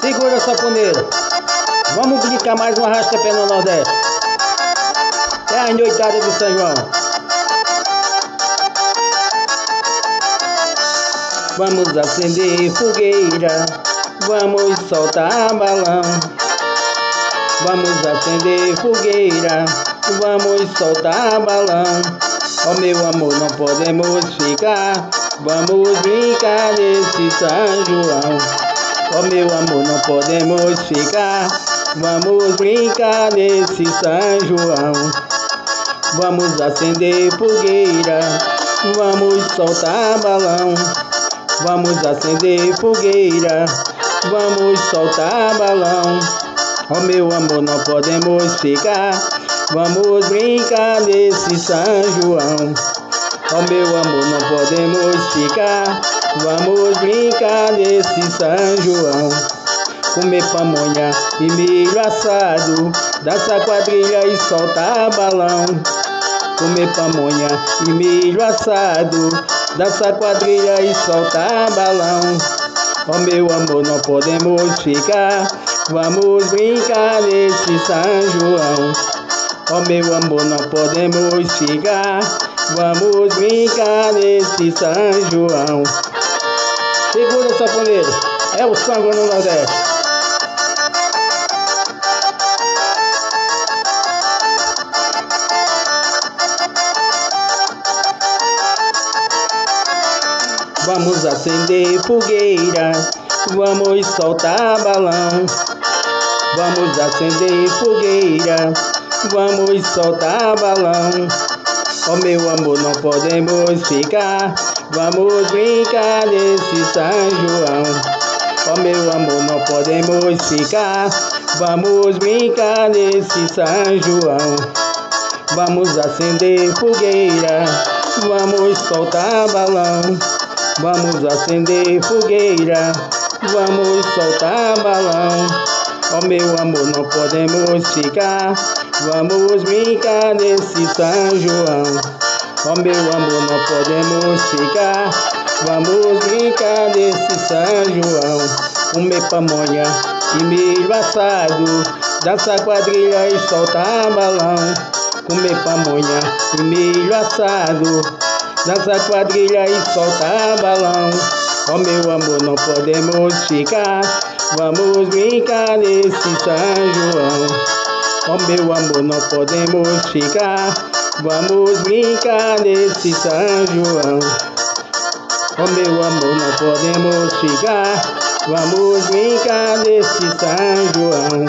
Segura, saponeiro. Vamos brincar mais um arrasta-pé no Nordeste. É a noitada do São João. Vamos acender fogueira, vamos soltar balão. Vamos acender fogueira, vamos soltar balão. Oh meu amor, não podemos ficar, vamos brincar nesse São João. Oh meu amor, não podemos ficar, vamos brincar nesse São João. Vamos acender fogueira, vamos soltar balão. Vamos acender fogueira, vamos soltar balão. Oh meu amor, não podemos ficar, vamos brincar nesse São João. Oh meu amor, não podemos ficar, vamos brincar nesse São João. Comer pamonha e milho assado, dançar quadrilha e soltar balão. Comer pamonha e milho assado, dançar quadrilha e soltar balão. Oh meu amor, não podemos ficar, vamos brincar nesse São João. Oh meu amor, não podemos ficar, vamos brincar nesse São João. Segura, saponeiro, é o sangue no Nordeste. Vamos acender fogueira, vamos soltar balão. Vamos acender fogueira, vamos soltar balão. Oh meu amor, não podemos ficar, vamos brincar nesse São João. Oh meu amor, não podemos ficar, vamos brincar nesse São João. Vamos acender fogueira, vamos soltar balão. Vamos acender fogueira, vamos soltar balão. Oh meu amor, não podemos ficar, vamos brincar nesse São João. Oh meu amor, não podemos ficar, vamos brincar nesse São João. Comer pamonha e milho assado, dançar quadrilha e soltar balão. Comer pamonha e milho assado, dançar quadrilha e soltar balão. Oh meu amor, não podemos ficar, vamos brincar nesse São João. Oh meu amor, não podemos ficar, vamos brincar nesse São João. Oh meu amor, não podemos ficar, vamos brincar nesse São João.